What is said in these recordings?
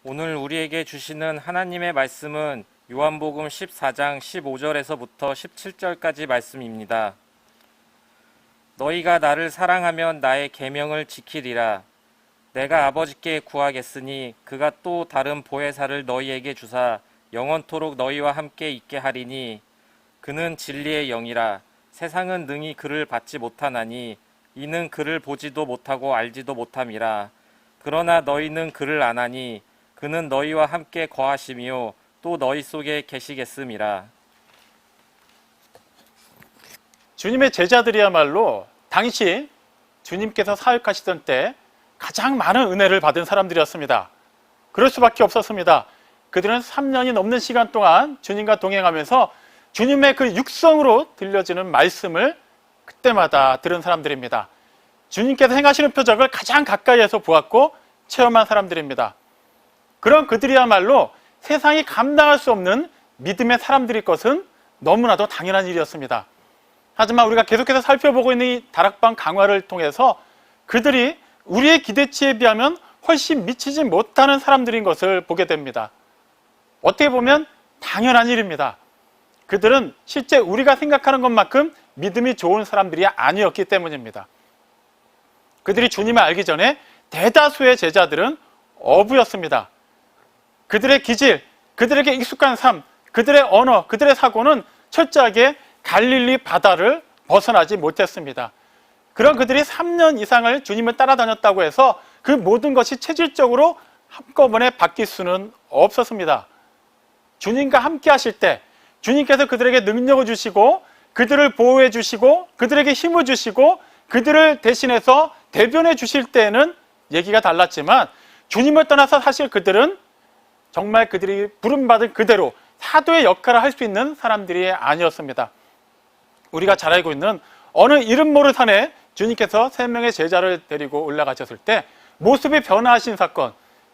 오늘 우리에게 주시는 하나님의 말씀은 요한복음 14장 15절에서부터 17절까지 말씀입니다. 너희가 나를 사랑하면 나의 계명을 지키리라. 내가 아버지께 구하겠으니 그가 또 다른 보혜사를 너희에게 주사 영원토록 너희와 함께 있게 하리니 그는 진리의 영이라. 세상은 능히 그를 받지 못하나니 이는 그를 보지도 못하고 알지도 못함이라. 그러나 너희는 그를 아나니 그는 너희와 함께 거하시며 또 너희 속에 계시겠음이라. 주님의 제자들이야말로 당시 주님께서 사역하시던 때 가장 많은 은혜를 받은 사람들이었습니다. 그럴 수밖에 없었습니다. 그들은 3년이 넘는 시간 동안 주님과 동행하면서 주님의 그 육성으로 들려지는 말씀을 그때마다 들은 사람들입니다. 주님께서 행하시는 표적을 가장 가까이에서 보았고 체험한 사람들입니다. 그런 그들이야말로 세상이 감당할 수 없는 믿음의 사람들일 것은 너무나도 당연한 일이었습니다. 하지만 우리가 계속해서 살펴보고 있는 이 다락방 강화를 통해서 그들이 우리의 기대치에 비하면 훨씬 미치지 못하는 사람들인 것을 보게 됩니다. 어떻게 보면 당연한 일입니다. 그들은 실제 우리가 생각하는 것만큼 믿음이 좋은 사람들이 아니었기 때문입니다. 그들이 주님을 알기 전에 대다수의 제자들은 어부였습니다. 그들의 기질, 그들에게 익숙한 삶, 그들의 언어, 그들의 사고는 철저하게 갈릴리 바다를 벗어나지 못했습니다. 그런 그들이 3년 이상을 주님을 따라다녔다고 해서 그 모든 것이 체질적으로 한꺼번에 바뀔 수는 없었습니다. 주님과 함께 하실 때 주님께서 그들에게 능력을 주시고 그들을 보호해 주시고 그들에게 힘을 주시고 그들을 대신해서 대변해 주실 때에는 얘기가 달랐지만 주님을 떠나서 사실 그들은 정말 그들이 부름받은 그대로 사도의 역할을 할 수 있는 사람들이 아니었습니다. 우리가 잘 알고 있는 어느 이름 모를 산에 주님께서 3명의 제자를 데리고 올라가셨을 때 모습이 변화하신 사건,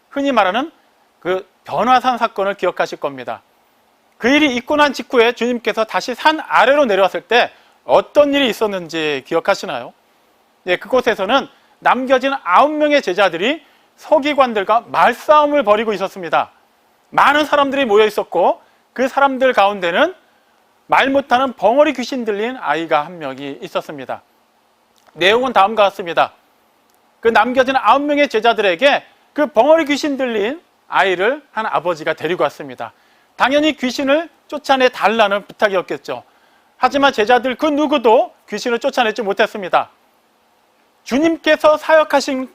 흔히 말하는 그 변화산 사건을 기억하실 겁니다. 그 일이 있고 난 직후에 주님께서 다시 산 아래로 내려왔을 때 어떤 일이 있었는지 기억하시나요? 예, 그곳에서는 남겨진 9명의 제자들이 서기관들과 말싸움을 벌이고 있었습니다. 많은 사람들이 모여 있었고 그 사람들 가운데는 말 못하는 벙어리 귀신 들린 아이가 한 명이 있었습니다. 내용은 다음과 같습니다. 그 남겨진 9명의 제자들에게 그 벙어리 귀신 들린 아이를 한 아버지가 데리고 왔습니다. 당연히 귀신을 쫓아내 달라는 부탁이었겠죠. 하지만 제자들 그 누구도 귀신을 쫓아내지 못했습니다. 주님께서 사역하신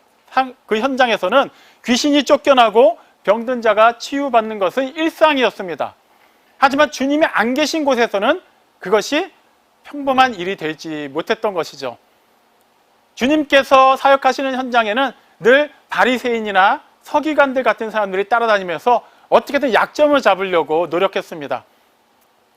그 현장에서는 귀신이 쫓겨나고 병든 자가 치유받는 것은 일상이었습니다. 하지만 주님이 안 계신 곳에서는 그것이 평범한 일이 되지 못했던 것이죠. 주님께서 사역하시는 현장에는 늘 바리새인이나 서기관들 같은 사람들이 따라다니면서 어떻게든 약점을 잡으려고 노력했습니다.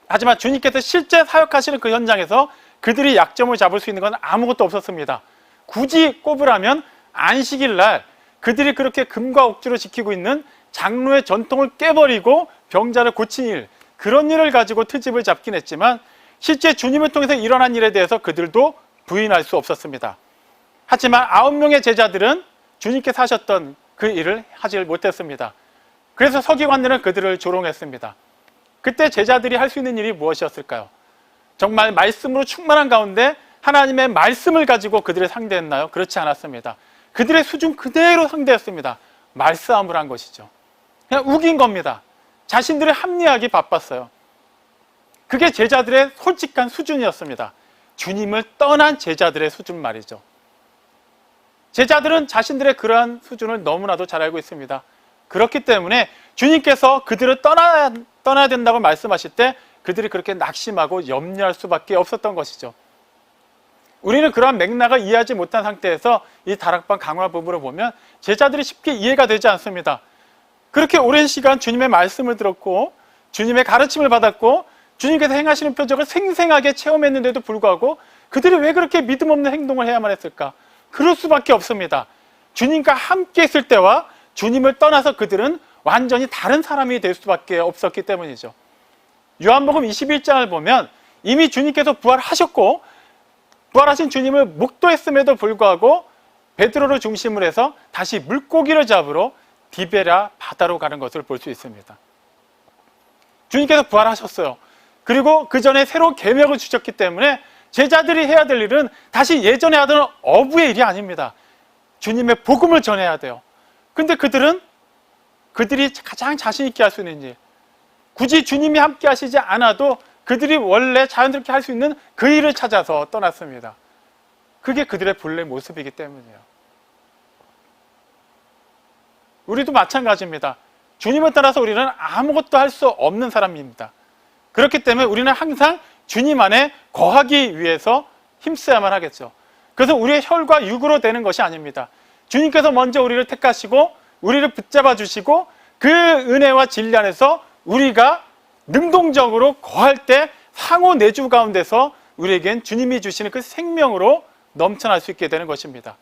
하지만 주님께서 실제 사역하시는 그 현장에서 그들이 약점을 잡을 수 있는 건 아무것도 없었습니다. 굳이 꼽으라면 안식일 날 그들이 그렇게 금과 옥주로 지키고 있는 장로의 전통을 깨버리고 병자를 고친 일, 그런 일을 가지고 트집을 잡긴 했지만 실제 주님을 통해서 일어난 일에 대해서 그들도 부인할 수 없었습니다. 하지만 9명의 제자들은 주님께서 하셨던 그 일을 하지 못했습니다. 그래서 서기관들은 그들을 조롱했습니다. 그때 제자들이 할 수 있는 일이 무엇이었을까요? 정말 말씀으로 충만한 가운데 하나님의 말씀을 가지고 그들을 상대했나요? 그렇지 않았습니다. 그들의 수준 그대로 상대했습니다. 말싸움을 한 것이죠. 그냥 우긴 겁니다. 자신들을 합리화하기 바빴어요. 그게 제자들의 솔직한 수준이었습니다. 주님을 떠난 제자들의 수준 말이죠. 제자들은 자신들의 그러한 수준을 너무나도 잘 알고 있습니다. 그렇기 때문에 주님께서 그들을 떠나야 된다고 말씀하실 때 그들이 그렇게 낙심하고 염려할 수밖에 없었던 것이죠. 우리는 그러한 맥락을 이해하지 못한 상태에서 이 다락방 강화 부분을 보면 제자들이 쉽게 이해가 되지 않습니다. 그렇게 오랜 시간 주님의 말씀을 들었고 주님의 가르침을 받았고 주님께서 행하시는 표적을 생생하게 체험했는데도 불구하고 그들이 왜 그렇게 믿음 없는 행동을 해야만 했을까? 그럴 수밖에 없습니다. 주님과 함께 있을 때와 주님을 떠나서 그들은 완전히 다른 사람이 될 수밖에 없었기 때문이죠. 요한복음 21장을 보면 이미 주님께서 부활하셨고 부활하신 주님을 목도했음에도 불구하고 베드로를 중심으로 해서 다시 물고기를 잡으러 디베라 바다로 가는 것을 볼 수 있습니다. 주님께서 부활하셨어요. 그리고 그 전에 새로운 계명을 주셨기 때문에 제자들이 해야 될 일은 다시 예전에 하던 어부의 일이 아닙니다. 주님의 복음을 전해야 돼요. 근데 그들이 가장 자신 있게 할 수 있는 일, 굳이 주님이 함께 하시지 않아도 그들이 원래 자연스럽게 할 수 있는 그 일을 찾아서 떠났습니다. 그게 그들의 본래 모습이기 때문이에요. 우리도 마찬가지입니다. 주님을 따라서 우리는 아무것도 할 수 없는 사람입니다. 그렇기 때문에 우리는 항상 주님 안에 거하기 위해서 힘써야만 하겠죠. 그래서 우리의 혈과 육으로 되는 것이 아닙니다. 주님께서 먼저 우리를 택하시고 우리를 붙잡아 주시고 그 은혜와 진리 안에서 우리가 능동적으로 거할 때 상호 내주 가운데서 우리에겐 주님이 주시는 그 생명으로 넘쳐날 수 있게 되는 것입니다.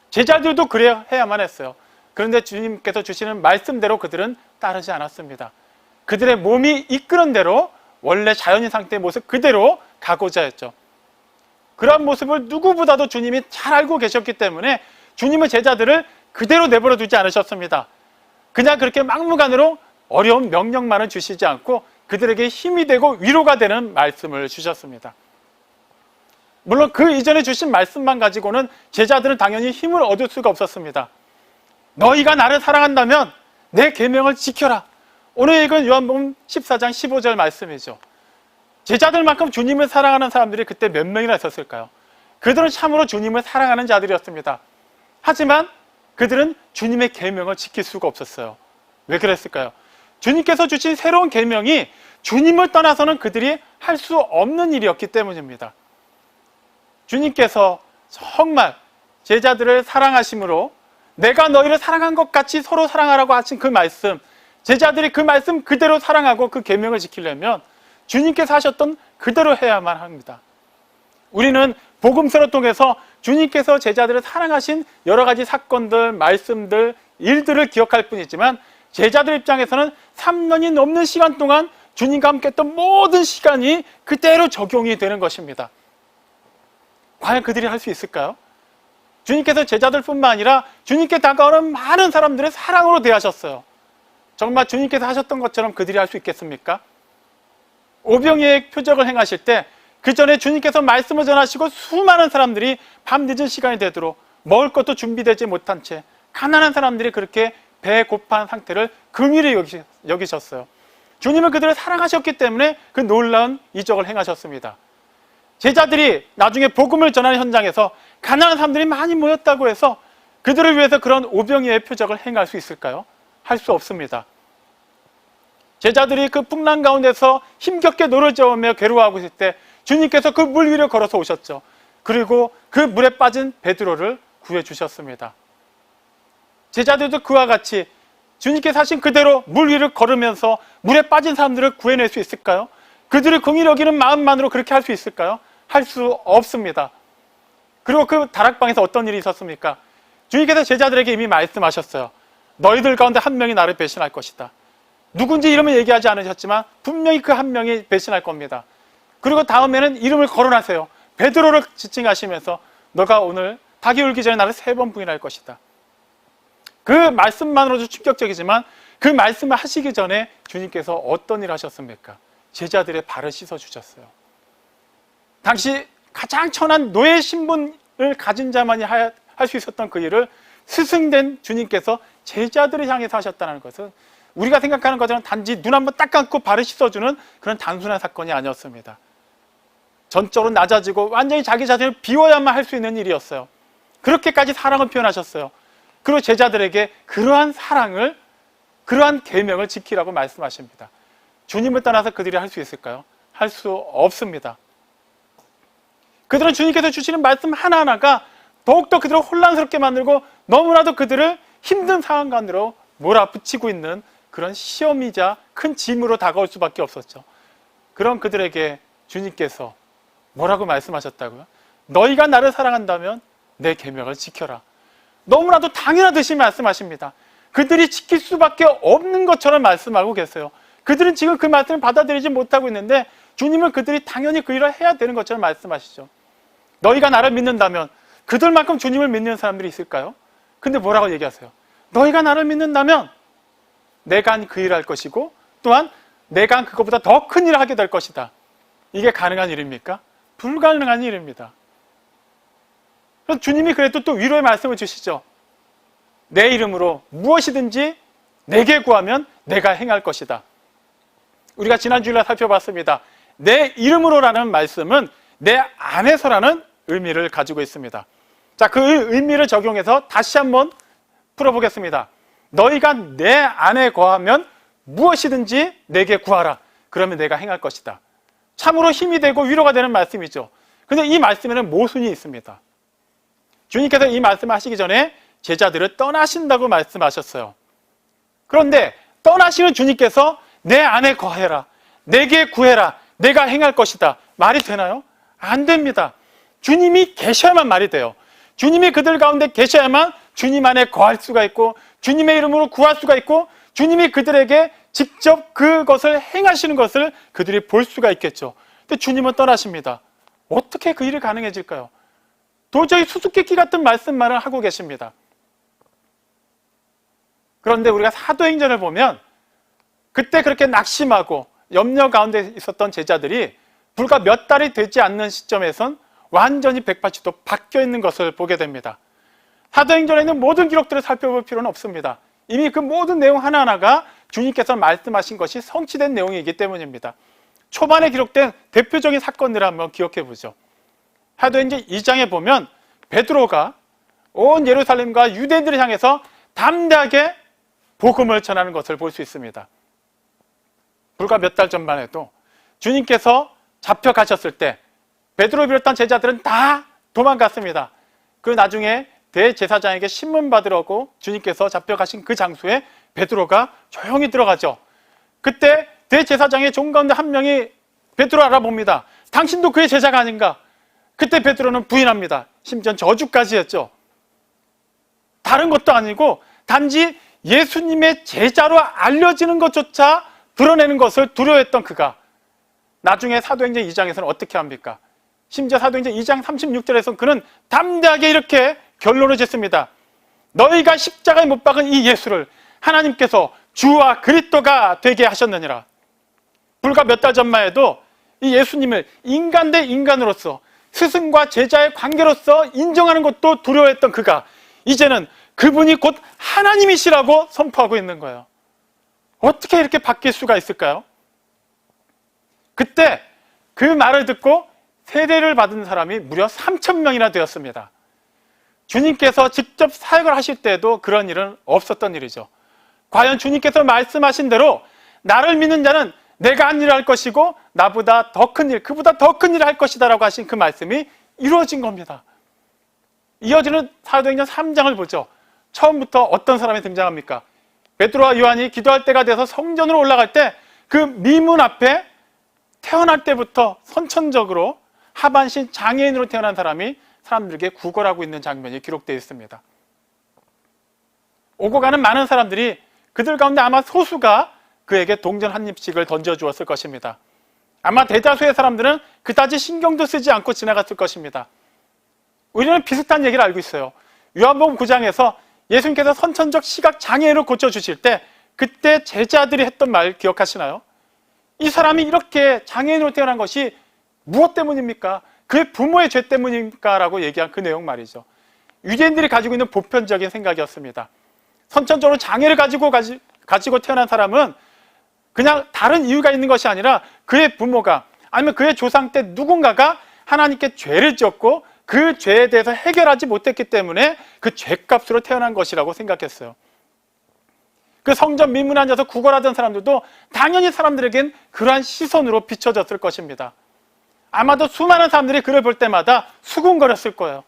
제자들도 그래야 해야만 했어요. 그런데 주님께서 주시는 말씀대로 그들은 따르지 않았습니다. 그들의 몸이 이끄는 대로 원래 자연인 상태의 모습 그대로 가고자 했죠. 그러한 모습을 누구보다도 주님이 잘 알고 계셨기 때문에 주님의 제자들을 그대로 내버려 두지 않으셨습니다. 그냥 그렇게 막무가내로 어려운 명령만은 주시지 않고 그들에게 힘이 되고 위로가 되는 말씀을 주셨습니다. 물론 그 이전에 주신 말씀만 가지고는 제자들은 당연히 힘을 얻을 수가 없었습니다. 너희가 나를 사랑한다면 내 계명을 지켜라. 오늘 읽은 요한복음 14장 15절 말씀이죠. 제자들만큼 주님을 사랑하는 사람들이 그때 몇 명이나 있었을까요? 그들은 참으로 주님을 사랑하는 자들이었습니다. 하지만 그들은 주님의 계명을 지킬 수가 없었어요. 왜 그랬을까요? 주님께서 주신 새로운 계명이 주님을 떠나서는 그들이 할 수 없는 일이었기 때문입니다. 주님께서 정말 제자들을 사랑하심으로 내가 너희를 사랑한 것 같이 서로 사랑하라고 하신 그 말씀, 제자들이 그 말씀 그대로 사랑하고 그 계명을 지키려면 주님께서 하셨던 그대로 해야만 합니다. 우리는 복음서를 통해서 주님께서 제자들을 사랑하신 여러 가지 사건들, 말씀들, 일들을 기억할 뿐이지만 제자들 입장에서는 3년이 넘는 시간 동안 주님과 함께 했던 모든 시간이 그대로 적용이 되는 것입니다. 과연 그들이 할 수 있을까요? 주님께서 제자들뿐만 아니라 주님께 다가오는 많은 사람들을 사랑으로 대하셨어요. 정말 주님께서 하셨던 것처럼 그들이 할 수 있겠습니까? 오병이의 표적을 행하실 때 그 전에 주님께서 말씀을 전하시고 수많은 사람들이 밤늦은 시간이 되도록 먹을 것도 준비되지 못한 채 가난한 사람들이 그렇게 배 고파한 상태를 긍휼히 여기셨어요. 주님은 그들을 사랑하셨기 때문에 그 놀라운 이적을 행하셨습니다. 제자들이 나중에 복음을 전하는 현장에서 가난한 사람들이 많이 모였다고 해서 그들을 위해서 그런 오병이의 표적을 행할 수 있을까요? 할 수 없습니다. 제자들이 그 풍랑 가운데서 힘겹게 노를 저으며 괴로워하고 있을 때 주님께서 그 물 위를 걸어서 오셨죠. 그리고 그 물에 빠진 베드로를 구해주셨습니다. 제자들도 그와 같이 주님께서 하신 그대로 물 위를 걸으면서 물에 빠진 사람들을 구해낼 수 있을까요? 그들을 긍휼히 여기는 마음만으로 그렇게 할 수 있을까요? 할 수 없습니다. 그리고 그 다락방에서 어떤 일이 있었습니까? 주님께서 제자들에게 이미 말씀하셨어요. 너희들 가운데 한 명이 나를 배신할 것이다. 누군지 이름을 얘기하지 않으셨지만 분명히 그 한 명이 배신할 겁니다. 그리고 다음에는 이름을 거론하세요. 베드로를 지칭하시면서 너가 오늘 닭이 울기 전에 나를 3번 부인할 것이다. 그 말씀만으로도 충격적이지만 그 말씀을 하시기 전에 주님께서 어떤 일을 하셨습니까? 제자들의 발을 씻어주셨어요. 당시 가장 천한 노예 신분을 가진 자만이 할 수 있었던 그 일을 스승된 주님께서 제자들을 향해서 하셨다는 것은 우리가 생각하는 것처럼 단지 눈 한번 딱 감고 발을 씻어주는 그런 단순한 사건이 아니었습니다. 전적으로 낮아지고 완전히 자기 자신을 비워야만 할 수 있는 일이었어요. 그렇게까지 사랑을 표현하셨어요. 그리고 제자들에게 그러한 사랑을, 그러한 계명을 지키라고 말씀하십니다. 주님을 떠나서 그들이 할 수 있을까요? 할 수 없습니다. 그들은 주님께서 주시는 말씀 하나하나가 더욱더 그들을 혼란스럽게 만들고 너무나도 그들을 힘든 상황 가운데로 몰아붙이고 있는 그런 시험이자 큰 짐으로 다가올 수밖에 없었죠. 그런 그들에게 주님께서 뭐라고 말씀하셨다고요? 너희가 나를 사랑한다면 내 계명을 지켜라. 너무나도 당연하듯이 말씀하십니다. 그들이 지킬 수밖에 없는 것처럼 말씀하고 계세요. 그들은 지금 그 말씀을 받아들이지 못하고 있는데 주님은 그들이 당연히 그 일을 해야 되는 것처럼 말씀하시죠. 너희가 나를 믿는다면 그들만큼 주님을 믿는 사람들이 있을까요? 근데 뭐라고 얘기하세요? 너희가 나를 믿는다면 내가 한 그 일을 할 것이고 또한 내가 한 그것보다 더 큰 일을 하게 될 것이다. 이게 가능한 일입니까? 불가능한 일입니다. 그래서 주님이 그래도 또 위로의 말씀을 주시죠. 내 이름으로 무엇이든지 내게 구하면 내가 행할 것이다. 우리가 지난 주일날 살펴봤습니다. 내 이름으로라는 말씀은 내 안에서라는 의미를 가지고 있습니다. 자, 그 의미를 적용해서 다시 한번 풀어보겠습니다. 너희가 내 안에 거하면 무엇이든지 내게 구하라. 그러면 내가 행할 것이다. 참으로 힘이 되고 위로가 되는 말씀이죠. 그런데 이 말씀에는 모순이 있습니다. 주님께서 이 말씀을 하시기 전에 제자들을 떠나신다고 말씀하셨어요. 그런데 떠나시는 주님께서 내 안에 거해라, 내게 구해라, 내가 행할 것이다. 말이 되나요? 안 됩니다. 주님이 계셔야만 말이 돼요. 주님이 그들 가운데 계셔야만 주님 안에 거할 수가 있고 주님의 이름으로 구할 수가 있고 주님이 그들에게 직접 그것을 행하시는 것을 그들이 볼 수가 있겠죠. 근데 주님은 떠나십니다. 어떻게 그 일이 가능해질까요? 도저히 수수께끼 같은 말씀만을 하고 계십니다. 그런데 우리가 사도행전을 보면 그때 그렇게 낙심하고 염려 가운데 있었던 제자들이 불과 몇 달이 되지 않는 시점에선 완전히 180도 바뀌어 있는 것을 보게 됩니다. 사도행전에 있는 모든 기록들을 살펴볼 필요는 없습니다. 이미 그 모든 내용 하나하나가 주님께서 말씀하신 것이 성취된 내용이기 때문입니다. 초반에 기록된 대표적인 사건들을 한번 기억해 보죠. 사도행전 2장에 보면 베드로가 온 예루살렘과 유대인들을 향해서 담대하게 복음을 전하는 것을 볼 수 있습니다. 불과 몇 달 전만 해도 주님께서 잡혀가셨을 때 베드로 비롯한 제자들은 다 도망갔습니다. 그 나중에 대제사장에게 신문 받으려고 주님께서 잡혀가신 그 장소에 베드로가 조용히 들어가죠. 그때 대제사장의 종 가운데 한 명이 베드로 알아봅니다. 당신도 그의 제자가 아닌가? 그때 베드로는 부인합니다. 심지어 저주까지 했죠. 다른 것도 아니고 단지 예수님의 제자로 알려지는 것조차 드러내는 것을 두려워했던 그가 나중에 사도행전 2장에서는 어떻게 합니까? 심지어 사도행전 2장 36절에서는 그는 담대하게 이렇게 결론을 짓습니다. 너희가 십자가에 못 박은 이 예수를 하나님께서 주와 그리스도가 되게 하셨느니라. 불과 몇 달 전만 해도 이 예수님을 인간 대 인간으로서 스승과 제자의 관계로서 인정하는 것도 두려워했던 그가 이제는 그분이 곧 하나님이시라고 선포하고 있는 거예요. 어떻게 이렇게 바뀔 수가 있을까요? 그때 그 말을 듣고 세례를 받은 사람이 무려 3,000명이나 되었습니다. 주님께서 직접 사역을 하실 때에도 그런 일은 없었던 일이죠. 과연 주님께서 말씀하신 대로 나를 믿는 자는 내가 한 일을 할 것이고 나보다 더 큰 일, 그보다 더 큰 일을 할 것이다 라고 하신 그 말씀이 이루어진 겁니다. 이어지는 사도행전 3장을 보죠. 처음부터 어떤 사람이 등장합니까? 베드로와 요한이 기도할 때가 돼서 성전으로 올라갈 때 그 미문 앞에 태어날 때부터 선천적으로 하반신 장애인으로 태어난 사람이 사람들에게 구걸하고 있는 장면이 기록되어 있습니다. 오고 가는 많은 사람들이 그들 가운데 아마 소수가 그에게 동전 한 입씩을 던져주었을 것입니다. 아마 대다수의 사람들은 그다지 신경도 쓰지 않고 지나갔을 것입니다. 우리는 비슷한 얘기를 알고 있어요. 요한복음 9장에서 예수님께서 선천적 시각 장애인을 고쳐주실 때 그때 제자들이 했던 말 기억하시나요? 이 사람이 이렇게 장애인으로 태어난 것이 무엇 때문입니까? 그의 부모의 죄 때문입니까? 라고 얘기한 그 내용 말이죠. 유대인들이 가지고 있는 보편적인 생각이었습니다. 선천적으로 장애를 가지고 태어난 사람은 그냥 다른 이유가 있는 것이 아니라 그의 부모가 아니면 그의 조상 때 누군가가 하나님께 죄를 지었고 그 죄에 대해서 해결하지 못했기 때문에 그 죄값으로 태어난 것이라고 생각했어요. 그 성전 미문에 앉아서 구걸하던 사람들도 당연히 사람들에겐 그러한 시선으로 비춰졌을 것입니다. 아마도 수많은 사람들이 그를 볼 때마다 수군거렸을 거예요.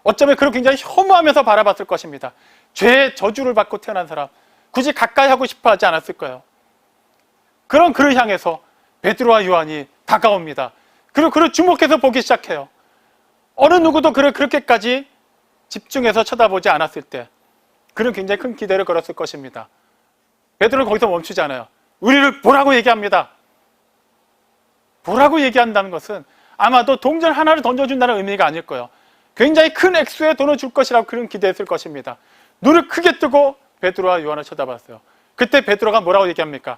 어쩌면 그를 굉장히 혐오하면서 바라봤을 것입니다. 죄의 저주를 받고 태어난 사람, 굳이 가까이 하고 싶어 하지 않았을 거예요. 그런 그를 향해서 베드로와 요한이 다가옵니다. 그리고 그를 주목해서 보기 시작해요. 어느 누구도 그를 그렇게까지 집중해서 쳐다보지 않았을 때 그는 굉장히 큰 기대를 걸었을 것입니다. 베드로는 거기서 멈추지 않아요. 우리를 보라고 얘기합니다. 보라고 얘기한다는 것은 아마도 동전 하나를 던져준다는 의미가 아닐 거예요. 굉장히 큰 액수의 돈을 줄 것이라고 그는 기대했을 것입니다. 눈을 크게 뜨고 베드로와 요한을 쳐다봤어요. 그때 베드로가 뭐라고 얘기합니까?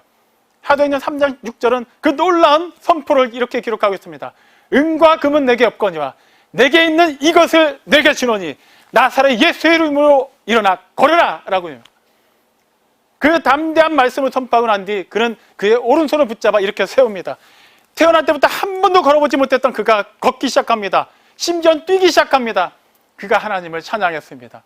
사도행전 3장 6절은 그 놀라운 선포를 이렇게 기록하고 있습니다. 은과 금은 내게 없거니와 내게 있는 이것을 내게 주노니 나사렛 예수의 이름으로 일어나 걸으라 라고 해요. 그 담대한 말씀을 선포하고 난 뒤 그는 그의 오른손을 붙잡아 이렇게 세웁니다. 태어날 때부터 한 번도 걸어보지 못했던 그가 걷기 시작합니다. 심지어 뛰기 시작합니다. 그가 하나님을 찬양했습니다.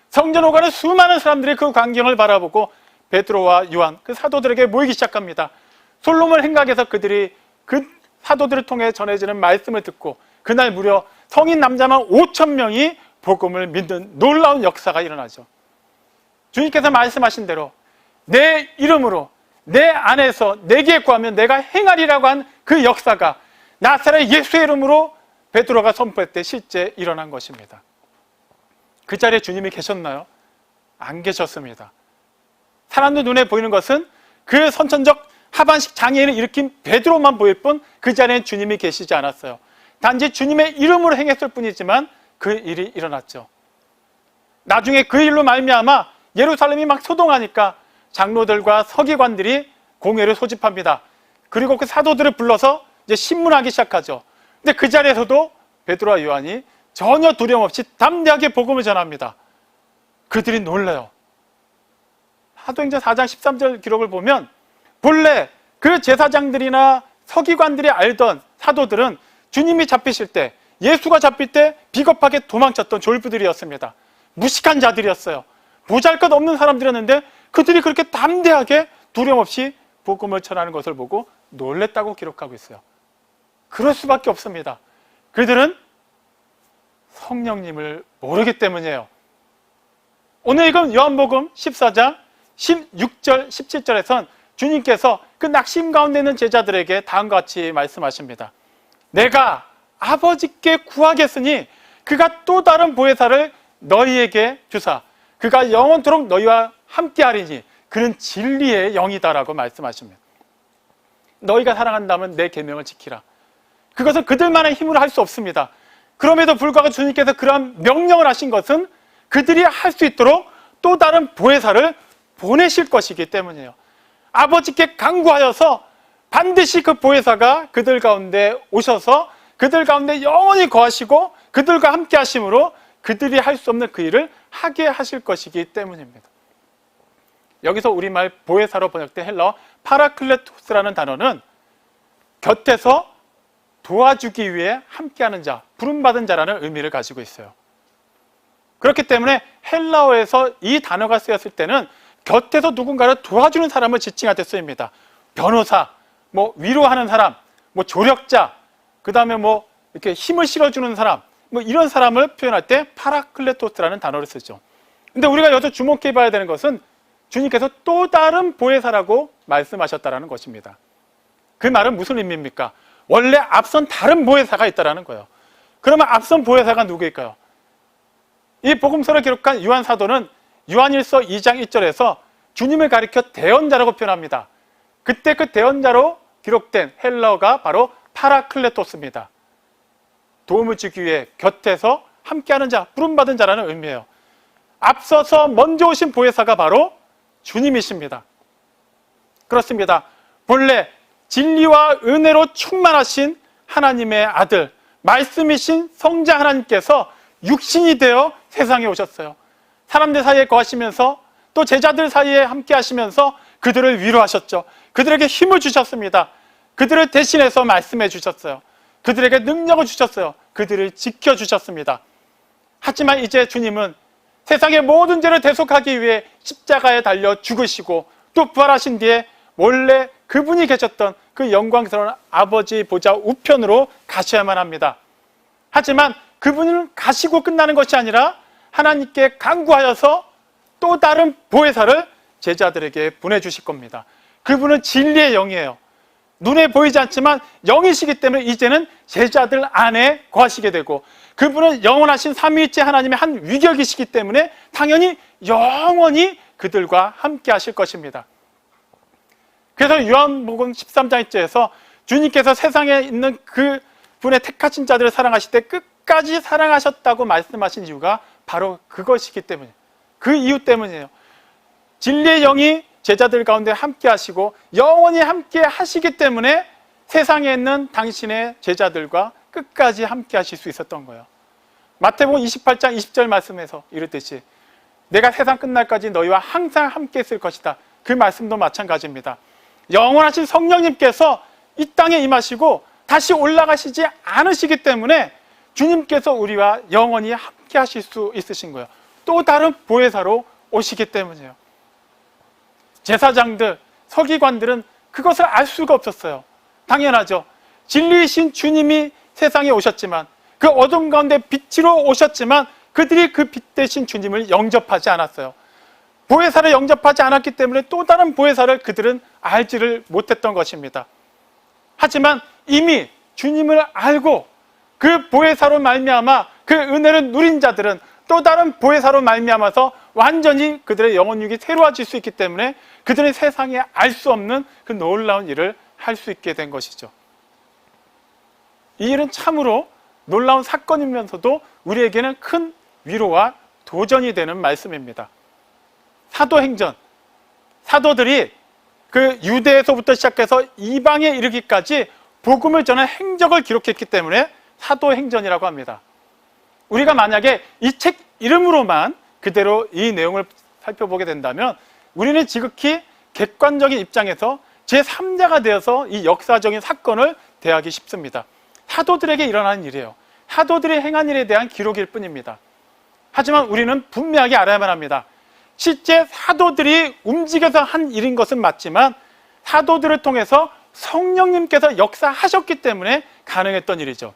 성전 오가는 수많은 사람들이 그 광경을 바라보고 베드로와 요한 그 사도들에게 모이기 시작합니다. 솔로몬 행각에서 그들이 그 사도들을 통해 전해지는 말씀을 듣고 그날 무려 성인 남자만 5천 명이 복음을 믿는 놀라운 역사가 일어나죠. 주님께서 말씀하신 대로 내 이름으로 내 안에서 내게 구하면 내가 행하리라고 한 그 역사가 나사렛 예수의 이름으로 베드로가 선포할 때 실제 일어난 것입니다. 그 자리에 주님이 계셨나요? 안 계셨습니다. 사람들 눈에 보이는 것은 그 선천적 하반식 장애인을 일으킨 베드로만 보일 뿐 그 자리에 주님이 계시지 않았어요. 단지 주님의 이름으로 행했을 뿐이지만 그 일이 일어났죠. 나중에 그 일로 말미암아 예루살렘이 막 소동하니까 장로들과 서기관들이 공회를 소집합니다. 그리고 그 사도들을 불러서 이제 신문하기 시작하죠. 근데 그 자리에서도 베드로와 요한이 전혀 두려움 없이 담대하게 복음을 전합니다. 그들이 놀라요. 사도행전 4장 13절 기록을 보면 본래 그 제사장들이나 서기관들이 알던 사도들은 주님이 잡히실 때, 예수가 잡힐 때 비겁하게 도망쳤던 졸부들이었습니다. 무식한 자들이었어요. 보잘것없는 사람들이었는데 그들이 그렇게 담대하게 두려움 없이 복음을 전하는 것을 보고 놀랬다고 기록하고 있어요. 그럴 수밖에 없습니다. 그들은 성령님을 모르기 때문이에요. 오늘 읽은 요한복음 14장 16절, 17절에선 주님께서 그 낙심 가운데 있는 제자들에게 다음과 같이 말씀하십니다. 내가 아버지께 구하겠으니 그가 또 다른 보혜사를 너희에게 주사 그가 영원토록 너희와 함께하리니 그는 진리의 영이다라고 말씀하십니다. 너희가 사랑한다면 내 계명을 지키라. 그것은 그들만의 힘으로 할 수 없습니다. 그럼에도 불구하고 주님께서 그러한 명령을 하신 것은 그들이 할 수 있도록 또 다른 보혜사를 보내실 것이기 때문이에요. 아버지께 간구하여서 반드시 그 보혜사가 그들 가운데 오셔서 그들 가운데 영원히 거하시고 그들과 함께 하심으로 그들이 할 수 없는 그 일을 하게 하실 것이기 때문입니다. 여기서 우리말 보혜사로 번역된 헬러 파라클레토스라는 단어는 곁에서 도와주기 위해 함께하는 자, 부름받은 자라는 의미를 가지고 있어요. 그렇기 때문에 헬라어에서 이 단어가 쓰였을 때는 곁에서 누군가를 도와주는 사람을 지칭할 때 쓰입니다. 변호사, 위로하는 사람, 조력자, 그 다음에 이렇게 힘을 실어주는 사람, 이런 사람을 표현할 때 파라클레토스라는 단어를 쓰죠. 근데 우리가 여기서 주목해 봐야 되는 것은 주님께서 또 다른 보혜사라고 말씀하셨다는 것입니다. 그 말은 무슨 의미입니까? 원래 앞선 다른 보혜사가 있다는 거예요. 그러면 앞선 보혜사가 누구일까요? 이 복음서를 기록한 요한 사도는 요한일서 2장 1절에서 주님을 가리켜 대언자라고 표현합니다. 그때 그 대언자로 기록된 헬라어가 바로 파라클레토스입니다. 도움을 주기 위해 곁에서 함께하는 자, 부름받은 자라는 의미예요. 앞서서 먼저 오신 보혜사가 바로 주님이십니다. 그렇습니다. 본래 진리와 은혜로 충만하신 하나님의 아들, 말씀이신 성자 하나님께서 육신이 되어 세상에 오셨어요. 사람들 사이에 거하시면서 또 제자들 사이에 함께 하시면서 그들을 위로하셨죠. 그들에게 힘을 주셨습니다. 그들을 대신해서 말씀해 주셨어요. 그들에게 능력을 주셨어요. 그들을 지켜주셨습니다. 하지만 이제 주님은 세상의 모든 죄를 대속하기 위해 십자가에 달려 죽으시고 또 부활하신 뒤에 원래 그분이 계셨던 그 영광스러운 아버지 보좌 우편으로 가셔야만 합니다. 하지만 그분은 가시고 끝나는 것이 아니라 하나님께 간구하여서 또 다른 보혜사를 제자들에게 보내주실 겁니다. 그분은 진리의 영이에요. 눈에 보이지 않지만 영이시기 때문에 이제는 제자들 안에 거하시게 되고 그분은 영원하신 삼위일체 하나님의 한 위격이시기 때문에 당연히 영원히 그들과 함께 하실 것입니다. 그래서 요한복음 13장 1절에서 주님께서 세상에 있는 그 분의 택하신 자들을 사랑하실 때 끝까지 사랑하셨다고 말씀하신 이유가 바로 그것이기 때문이에요. 그 이유 때문이에요. 진리의 영이 제자들 가운데 함께 하시고 영원히 함께 하시기 때문에 세상에 있는 당신의 제자들과 끝까지 함께 하실 수 있었던 거예요. 마태복음 28장 20절 말씀에서 이르듯이 내가 세상 끝날까지 너희와 항상 함께 있을 것이다. 그 말씀도 마찬가지입니다. 영원하신 성령님께서 이 땅에 임하시고 다시 올라가시지 않으시기 때문에 주님께서 우리와 영원히 함께 하실 수 있으신 거예요. 또 다른 보혜사로 오시기 때문이에요. 제사장들, 서기관들은 그것을 알 수가 없었어요. 당연하죠. 진리이신 주님이 세상에 오셨지만 그 어둠 가운데 빛으로 오셨지만 그들이 그 빛 대신 주님을 영접하지 않았어요. 보혜사를 영접하지 않았기 때문에 또 다른 보혜사를 그들은 알지를 못했던 것입니다. 하지만 이미 주님을 알고 그 보혜사로 말미암아 그 은혜를 누린 자들은 또 다른 보혜사로 말미암아서 완전히 그들의 영혼육이 새로워질 수 있기 때문에 그들은 세상에 알 수 없는 그 놀라운 일을 할 수 있게 된 것이죠. 이 일은 참으로 놀라운 사건이면서도 우리에게는 큰 위로와 도전이 되는 말씀입니다. 사도행전, 사도들이 그 유대에서부터 시작해서 이방에 이르기까지 복음을 전한 행적을 기록했기 때문에 사도행전이라고 합니다. 우리가 만약에 이 책 이름으로만 그대로 이 내용을 살펴보게 된다면 우리는 지극히 객관적인 입장에서 제3자가 되어서 이 역사적인 사건을 대하기 쉽습니다. 사도들에게 일어난 일이에요. 사도들이 행한 일에 대한 기록일 뿐입니다. 하지만 우리는 분명하게 알아야만 합니다. 실제 사도들이 움직여서 한 일인 것은 맞지만 사도들을 통해서 성령님께서 역사하셨기 때문에 가능했던 일이죠.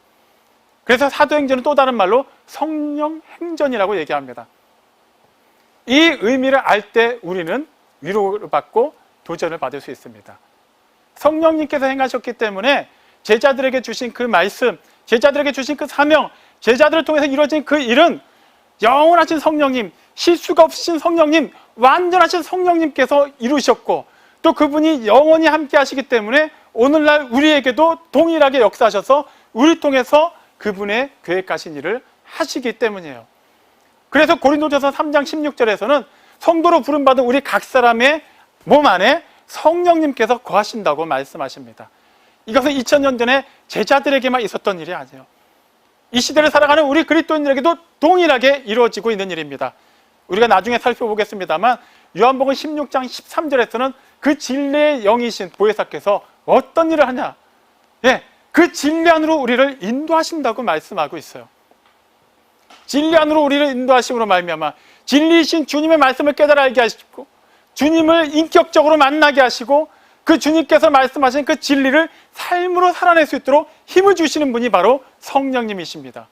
그래서 사도행전은 또 다른 말로 성령행전이라고 얘기합니다. 이 의미를 알 때 우리는 위로를 받고 도전을 받을 수 있습니다. 성령님께서 행하셨기 때문에 제자들에게 주신 그 말씀, 제자들에게 주신 그 사명, 제자들을 통해서 이루어진 그 일은 영원하신 성령님, 실수가 없으신 성령님, 완전하신 성령님께서 이루셨고 또 그분이 영원히 함께 하시기 때문에 오늘날 우리에게도 동일하게 역사하셔서 우리 통해서 그분의 계획하신 일을 하시기 때문이에요. 그래서 고린도전서 3장 16절에서는 성도로 부름받은 우리 각 사람의 몸 안에 성령님께서 거하신다고 말씀하십니다. 이것은 2000년 전에 제자들에게만 있었던 일이 아니에요. 이 시대를 살아가는 우리 그리스도인들에게도 동일하게 이루어지고 있는 일입니다. 우리가 나중에 살펴보겠습니다만 요한복음 16장 13절에서는 그 진리의 영이신 보혜사께서 어떤 일을 하냐? 그 진리 안으로 우리를 인도하신다고 말씀하고 있어요. 진리 안으로 우리를 인도하심으로 말미암아 진리이신 주님의 말씀을 깨달아 알게 하시고 주님을 인격적으로 만나게 하시고 그 주님께서 말씀하신 그 진리를 삶으로 살아낼 수 있도록 힘을 주시는 분이 바로 성령님이십니다.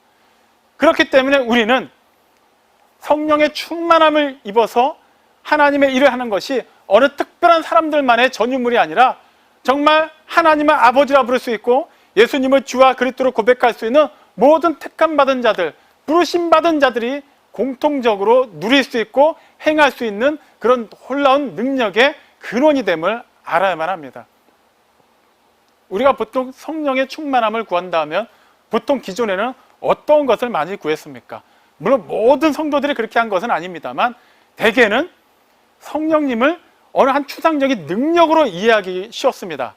그렇기 때문에 우리는 성령의 충만함을 입어서 하나님의 일을 하는 것이 어느 특별한 사람들만의 전유물이 아니라 정말 하나님을 아버지라 부를 수 있고 예수님을 주와 그리스도로 고백할 수 있는 모든 택함받은 자들, 부르심받은 자들이 공통적으로 누릴 수 있고 행할 수 있는 그런 놀라운 능력의 근원이 됨을 알아야만 합니다. 우리가 보통 성령의 충만함을 구한다 하면 보통 기존에는 어떤 것을 많이 구했습니까? 물론 모든 성도들이 그렇게 한 것은 아닙니다만 대개는 성령님을 어느 한 추상적인 능력으로 이해하기 쉬웠습니다.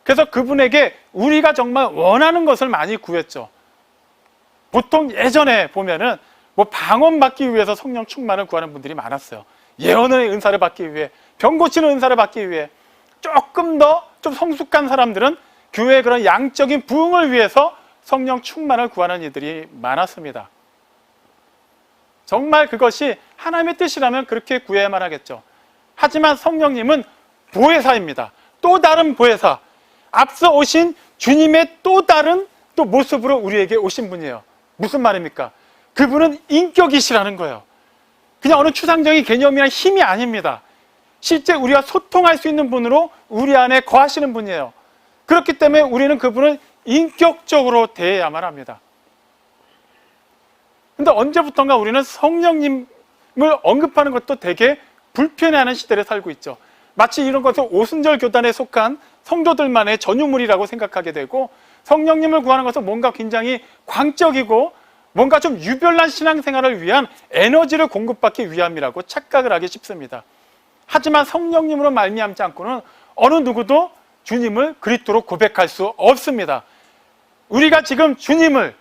그래서 그분에게 우리가 정말 원하는 것을 많이 구했죠. 보통 예전에 보면은 방언 받기 위해서 성령 충만을 구하는 분들이 많았어요. 예언의 은사를 받기 위해, 병 고치는 은사를 받기 위해, 조금 더 좀 성숙한 사람들은 교회의 그런 양적인 부흥을 위해서 성령 충만을 구하는 이들이 많았습니다. 정말 그것이 하나님의 뜻이라면 그렇게 구해야만 하겠죠. 하지만 성령님은 보혜사입니다. 또 다른 보혜사, 앞서 오신 주님의 또 다른 또 모습으로 우리에게 오신 분이에요. 무슨 말입니까? 그분은 인격이시라는 거예요. 그냥 어느 추상적인 개념이나 힘이 아닙니다. 실제 우리가 소통할 수 있는 분으로 우리 안에 거하시는 분이에요. 그렇기 때문에 우리는 그분을 인격적으로 대해야만 합니다. 근데 언제부턴가 우리는 성령님을 언급하는 것도 되게 불편해하는 시대를 살고 있죠. 마치 이런 것을 오순절 교단에 속한 성도들만의 전유물이라고 생각하게 되고 성령님을 구하는 것은 뭔가 굉장히 광적이고 뭔가 좀 유별난 신앙생활을 위한 에너지를 공급받기 위함이라고 착각을 하기 쉽습니다. 하지만 성령님으로 말미암지 않고는 어느 누구도 주님을 그리스도로 고백할 수 없습니다. 우리가 지금 주님을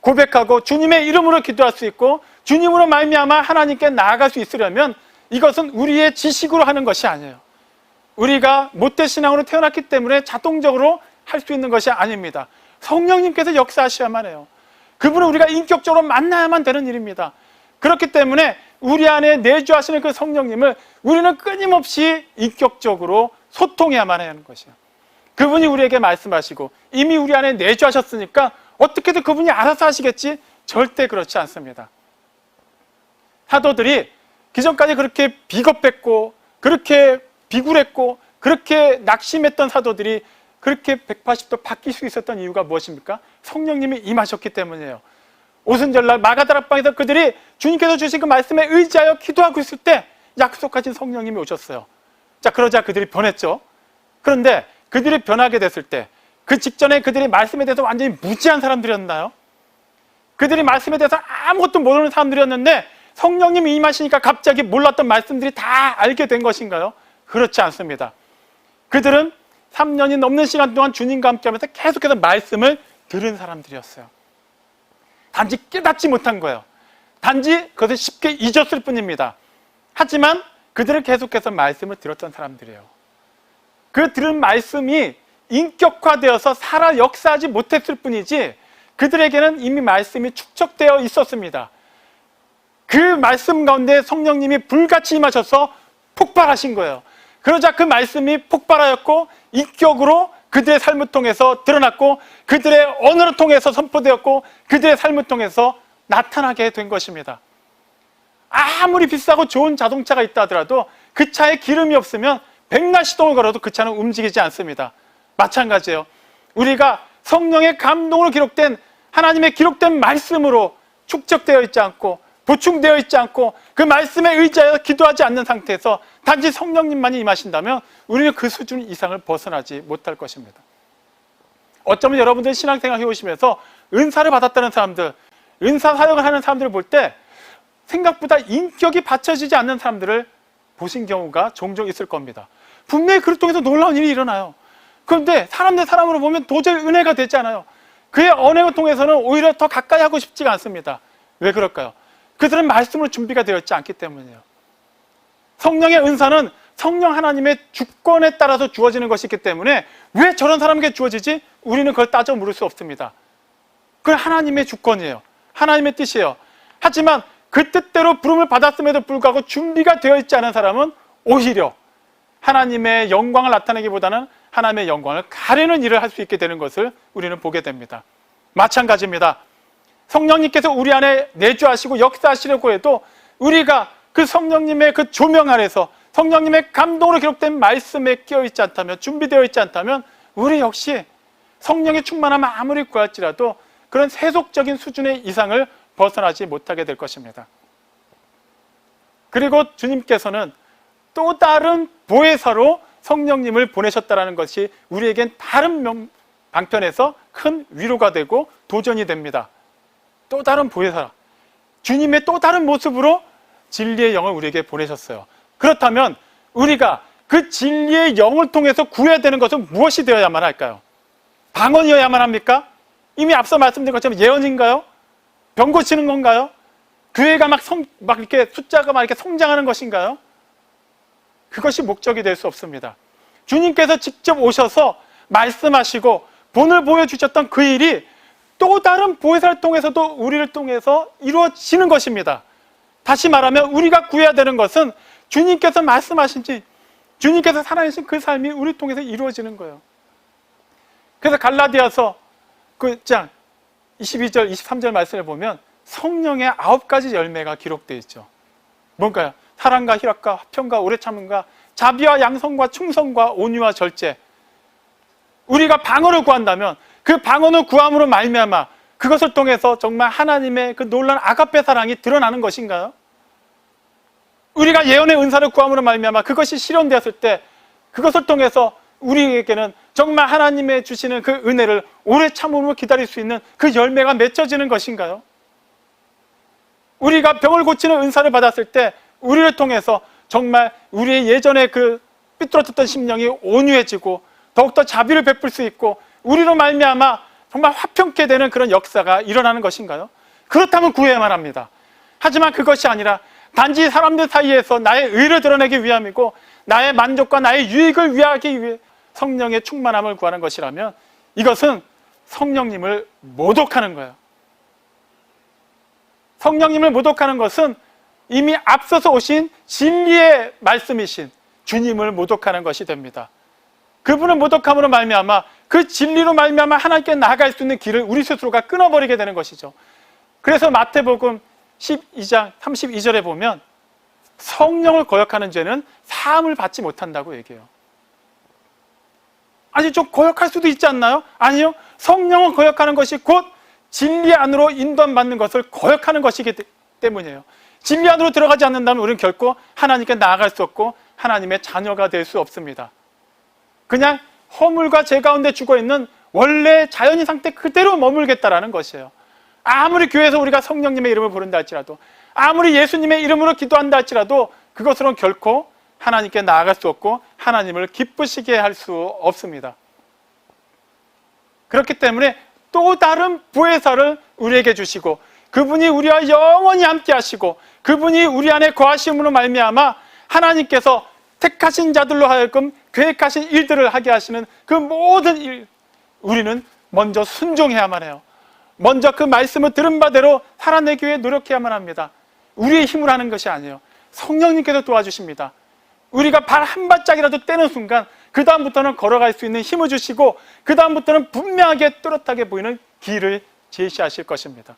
고백하고 주님의 이름으로 기도할 수 있고 주님으로 말미암아 하나님께 나아갈 수 있으려면 이것은 우리의 지식으로 하는 것이 아니에요. 우리가 못된 신앙으로 태어났기 때문에 자동적으로 할 수 있는 것이 아닙니다. 성령님께서 역사하셔야만 해요. 그분은 우리가 인격적으로 만나야만 되는 일입니다. 그렇기 때문에 우리 안에 내주하시는 그 성령님을 우리는 끊임없이 인격적으로 소통해야만 하는 것이에요. 그분이 우리에게 말씀하시고 이미 우리 안에 내주하셨으니까 어떻게든 그분이 알아서 하시겠지? 절대 그렇지 않습니다. 사도들이 기존까지 그렇게 비겁했고 그렇게 비굴했고 그렇게 낙심했던 사도들이 그렇게 180도 바뀔 수 있었던 이유가 무엇입니까? 성령님이 임하셨기 때문이에요. 오순절날 마가다락방에서 그들이 주님께서 주신 그 말씀에 의지하여 기도하고 있을 때 약속하신 성령님이 오셨어요. 자, 그러자 그들이 변했죠. 그런데 그들이 변하게 됐을 때 그 직전에 그들이 말씀에 대해서 완전히 무지한 사람들이었나요? 그들이 말씀에 대해서 아무것도 모르는 사람들이었는데 성령님이 임하시니까 갑자기 몰랐던 말씀들이 다 알게 된 것인가요? 그렇지 않습니다. 그들은 3년이 넘는 시간 동안 주님과 함께 하면서 계속해서 말씀을 들은 사람들이었어요. 단지 깨닫지 못한 거예요. 단지 그것을 쉽게 잊었을 뿐입니다. 하지만 그들은 계속해서 말씀을 들었던 사람들이에요. 그 들은 말씀이 인격화되어서 살아 역사하지 못했을 뿐이지 그들에게는 이미 말씀이 축적되어 있었습니다. 그 말씀 가운데 성령님이 불같이 임하셔서 폭발하신 거예요. 그러자 그 말씀이 폭발하였고 인격으로 그들의 삶을 통해서 드러났고 그들의 언어를 통해서 선포되었고 그들의 삶을 통해서 나타나게 된 것입니다. 아무리 비싸고 좋은 자동차가 있다 하더라도 그 차에 기름이 없으면 백날 시동을 걸어도 그 차는 움직이지 않습니다. 마찬가지예요. 우리가 성령의 감동으로 기록된 하나님의 기록된 말씀으로 축적되어 있지 않고 보충되어 있지 않고 그 말씀에 의지하여 기도하지 않는 상태에서 단지 성령님만이 임하신다면 우리는 그 수준 이상을 벗어나지 못할 것입니다. 어쩌면 여러분들 신앙생활 해오시면서 은사를 받았다는 사람들, 은사 사역을 하는 사람들을 볼 때 생각보다 인격이 받쳐지지 않는 사람들을 보신 경우가 종종 있을 겁니다. 분명히 그를 통해서 놀라운 일이 일어나요. 그런데 사람 대 사람으로 보면 도저히 은혜가 되지 않아요. 그의 언행을 통해서는 오히려 더 가까이 하고 싶지가 않습니다. 왜 그럴까요? 그들은 말씀으로 준비가 되어 있지 않기 때문이에요. 성령의 은사는 성령 하나님의 주권에 따라서 주어지는 것이기 때문에 왜 저런 사람에게 주어지지? 우리는 그걸 따져 물을 수 없습니다. 그건 하나님의 주권이에요. 하나님의 뜻이에요. 하지만 그 뜻대로 부름을 받았음에도 불구하고 준비가 되어 있지 않은 사람은 오히려 하나님의 영광을 나타내기보다는 하나님의 영광을 가리는 일을 할 수 있게 되는 것을 우리는 보게 됩니다. 마찬가지입니다. 성령님께서 우리 안에 내주하시고 역사하시려고 해도 우리가 그 성령님의 그 조명 아래서 성령님의 감동으로 기록된 말씀에 끼어있지 않다면, 준비되어 있지 않다면 우리 역시 성령의 충만함을 아무리 구할지라도 그런 세속적인 수준의 이상을 벗어나지 못하게 될 것입니다. 그리고 주님께서는 또 다른 보혜사로 성령님을 보내셨다는 것이 우리에겐 다른 방편에서 큰 위로가 되고 도전이 됩니다. 또 다른 보혜사, 주님의 또 다른 모습으로 진리의 영을 우리에게 보내셨어요. 그렇다면 우리가 그 진리의 영을 통해서 구해야 되는 것은 무엇이 되어야만 할까요? 방언이어야만 합니까? 이미 앞서 말씀드린 것처럼 예언인가요? 병 고치는 건가요? 교회가 막 이렇게 숫자가 막 이렇게 성장하는 것인가요? 그것이 목적이 될 수 없습니다. 주님께서 직접 오셔서 말씀하시고 본을 보여주셨던 그 일이 또 다른 보혜사를 통해서도 우리를 통해서 이루어지는 것입니다. 다시 말하면 우리가 구해야 되는 것은 주님께서 말씀하신지 주님께서 살아계신 그 삶이 우리를 통해서 이루어지는 거예요. 그래서 갈라디아서 그 장 22절, 23절 말씀을 보면 성령의 9가지 열매가 기록되어 있죠. 뭔가요? 사랑과 희락과 화평과 오래 참음과 자비와 양성과 충성과 온유와 절제. 우리가 방언을 구한다면 그 방언을 구함으로 말미암아 그것을 통해서 정말 하나님의 그 놀라운 아가페 사랑이 드러나는 것인가요? 우리가 예언의 은사를 구함으로 말미암아 그것이 실현되었을 때 그것을 통해서 우리에게는 정말 하나님의 주시는 그 은혜를 오래 참음으로 기다릴 수 있는 그 열매가 맺혀지는 것인가요? 우리가 병을 고치는 은사를 받았을 때 우리를 통해서 정말 우리의 예전에 그 삐뚤어졌던 심령이 온유해지고 더욱더 자비를 베풀 수 있고 우리로 말미암아 정말 화평케 되는 그런 역사가 일어나는 것인가요? 그렇다면 구해야만 합니다. 하지만 그것이 아니라 단지 사람들 사이에서 나의 의를 드러내기 위함이고 나의 만족과 나의 유익을 위하기 위해 성령의 충만함을 구하는 것이라면 이것은 성령님을 모독하는 거예요. 성령님을 모독하는 것은 이미 앞서서 오신 진리의 말씀이신 주님을 모독하는 것이 됩니다. 그분을 모독함으로 말미암아 그 진리로 말미암아 하나님께 나아갈 수 있는 길을 우리 스스로가 끊어버리게 되는 것이죠. 그래서 마태복음 12장 32절에 보면 성령을 거역하는 죄는 사함을 받지 못한다고 얘기해요. 아니 좀 거역할 수도 있지 않나요? 아니요. 성령을 거역하는 것이 곧 진리 안으로 인도받는 것을 거역하는 것이기 때문이에요. 진리 안으로 들어가지 않는다면 우리는 결코 하나님께 나아갈 수 없고 하나님의 자녀가 될 수 없습니다. 그냥 허물과 죄 가운데 죽어있는 원래 자연인 상태 그대로 머물겠다라는 것이에요. 아무리 교회에서 우리가 성령님의 이름을 부른다 할지라도 아무리 예수님의 이름으로 기도한다 할지라도 그것으로는 결코 하나님께 나아갈 수 없고 하나님을 기쁘시게 할 수 없습니다. 그렇기 때문에 또 다른 보혜사를 우리에게 주시고 그분이 우리와 영원히 함께 하시고 그분이 우리 안에 거하심으로 말미암아 하나님께서 택하신 자들로 하여금 계획하신 일들을 하게 하시는 그 모든 일 우리는 먼저 순종해야만 해요. 먼저 그 말씀을 들은 바대로 살아내기 위해 노력해야만 합니다. 우리의 힘으로 하는 것이 아니에요. 성령님께서 도와주십니다. 우리가 발 한 발짝이라도 떼는 순간 그 다음부터는 걸어갈 수 있는 힘을 주시고 그 다음부터는 분명하게 뚜렷하게 보이는 길을 제시하실 것입니다.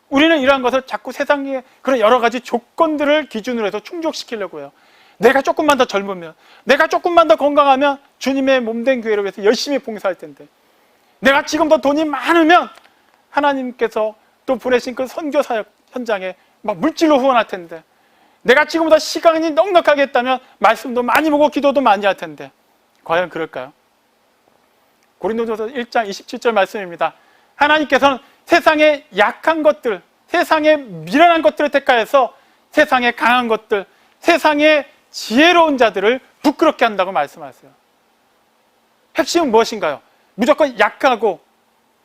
우리는 이러한 것을 자꾸 세상의 그런 여러 가지 조건들을 기준으로 해서 충족시키려고 해요. 내가 조금만 더 젊으면, 내가 조금만 더 건강하면 주님의 몸된 교회를 위해서 열심히 봉사할 텐데, 내가 지금 더 돈이 많으면 하나님께서 또 보내신 그 선교 사역 현장에 막 물질로 후원할 텐데, 내가 지금보다 시간이 넉넉하게 했다면 말씀도 많이 보고 기도도 많이 할 텐데 과연 그럴까요? 고린도전서 1장 27절 말씀입니다. 하나님께서는 세상의 약한 것들, 세상의 미련한 것들을 택하여서 세상의 강한 것들, 세상의 지혜로운 자들을 부끄럽게 한다고 말씀하세요. 핵심은 무엇인가요? 무조건 약하고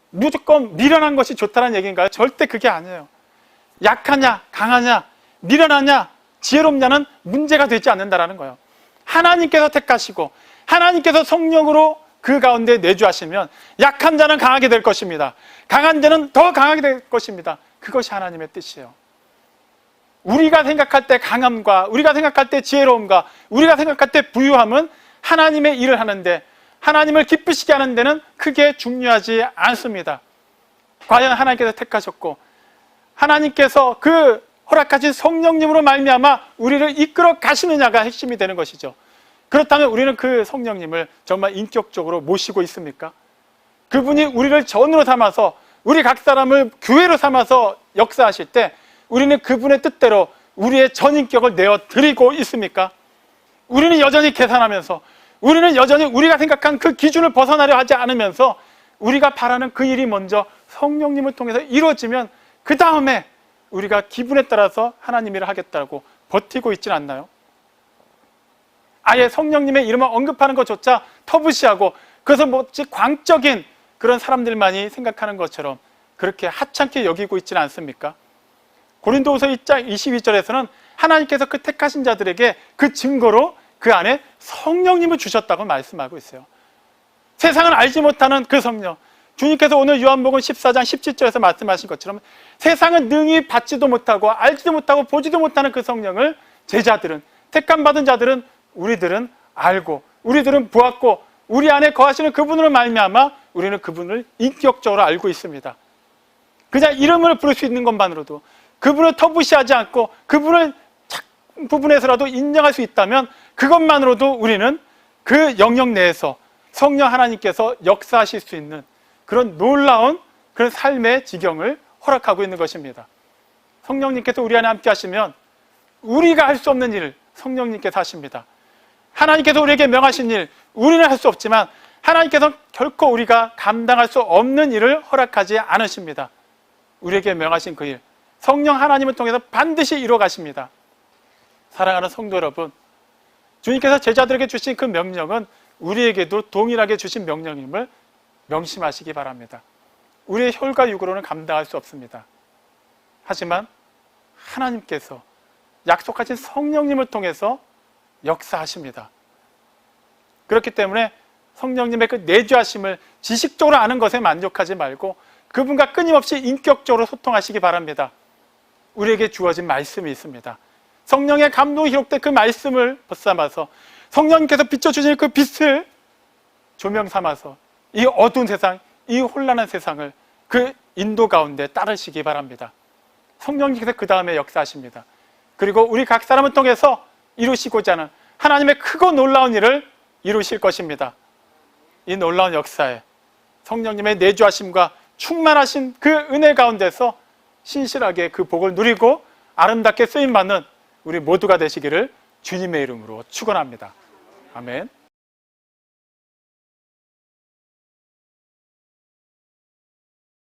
무조건 미련한 것이 좋다는 얘기인가요? 절대 그게 아니에요. 약하냐, 강하냐, 미련하냐, 지혜롭냐는 문제가 되지 않는다라는 거예요. 하나님께서 택하시고 하나님께서 성령으로 그 가운데 내주하시면 약한 자는 강하게 될 것입니다. 강한 자는 더 강하게 될 것입니다. 그것이 하나님의 뜻이에요. 우리가 생각할 때 강함과 우리가 생각할 때 지혜로움과 우리가 생각할 때 부유함은 하나님의 일을 하는데 하나님을 기쁘시게 하는 데는 크게 중요하지 않습니다. 과연 하나님께서 택하셨고 하나님께서 그 허락하신 성령님으로 말미암아 우리를 이끌어 가시느냐가 핵심이 되는 것이죠. 그렇다면 우리는 그 성령님을 정말 인격적으로 모시고 있습니까? 그분이 우리를 전으로 삼아서 우리 각 사람을 교회로 삼아서 역사하실 때 우리는 그분의 뜻대로 우리의 전인격을 내어드리고 있습니까? 우리는 여전히 계산하면서 우리는 여전히 우리가 생각한 그 기준을 벗어나려 하지 않으면서 우리가 바라는 그 일이 먼저 성령님을 통해서 이루어지면 그 다음에 우리가 기분에 따라서 하나님 일을 하겠다고 버티고 있지는 않나요? 아예 성령님의 이름을 언급하는 것조차 터부시하고 그것을 뭐지 광적인 그런 사람들만이 생각하는 것처럼 그렇게 하찮게 여기고 있지는 않습니까? 고린도후서 1장 22절에서는 하나님께서 그 택하신 자들에게 그 증거로 그 안에 성령님을 주셨다고 말씀하고 있어요. 세상은 알지 못하는 그 성령, 주님께서 오늘 요한복음 14장 17절에서 말씀하신 것처럼 세상은 능히 받지도 못하고 알지도 못하고 보지도 못하는 그 성령을 제자들은, 택함받은 자들은 우리들은 알고 우리들은 보았고 우리 안에 거하시는 그분으로 말미암아 우리는 그분을 인격적으로 알고 있습니다. 그냥 이름을 부를 수 있는 것만으로도 그분을 터부시하지 않고 그분을 부분에서라도 인정할 수 있다면 그것만으로도 우리는 그 영역 내에서 성령 하나님께서 역사하실 수 있는 그런 놀라운 그런 삶의 지경을 허락하고 있는 것입니다. 성령님께서 우리 안에 함께 하시면 우리가 할 수 없는 일을 성령님께서 하십니다. 하나님께서 우리에게 명하신 일, 우리는 할 수 없지만 하나님께서 결코 우리가 감당할 수 없는 일을 허락하지 않으십니다. 우리에게 명하신 그 일, 성령 하나님을 통해서 반드시 이루어 가십니다. 사랑하는 성도 여러분, 주님께서 제자들에게 주신 그 명령은 우리에게도 동일하게 주신 명령임을 명심하시기 바랍니다. 우리의 혈과 육으로는 감당할 수 없습니다. 하지만 하나님께서 약속하신 성령님을 통해서 역사하십니다. 그렇기 때문에 성령님의 그 내주하심을 지식적으로 아는 것에 만족하지 말고 그분과 끊임없이 인격적으로 소통하시기 바랍니다. 우리에게 주어진 말씀이 있습니다. 성령의 감동이 기록된 그 말씀을 벗삼아서 성령님께서 비춰주신 그 빛을 조명 삼아서 이 어두운 세상, 이 혼란한 세상을 그 인도 가운데 따르시기 바랍니다. 성령님께서 그 다음에 역사하십니다. 그리고 우리 각 사람을 통해서 이루시고자 하는 하나님의 크고 놀라운 일을 이루실 것입니다. 이 놀라운 역사에 성령님의 내주하심과 충만하신 그 은혜 가운데서 신실하게 그 복을 누리고 아름답게 쓰임받는 우리 모두가 되시기를 주님의 이름으로 축원합니다. 아멘.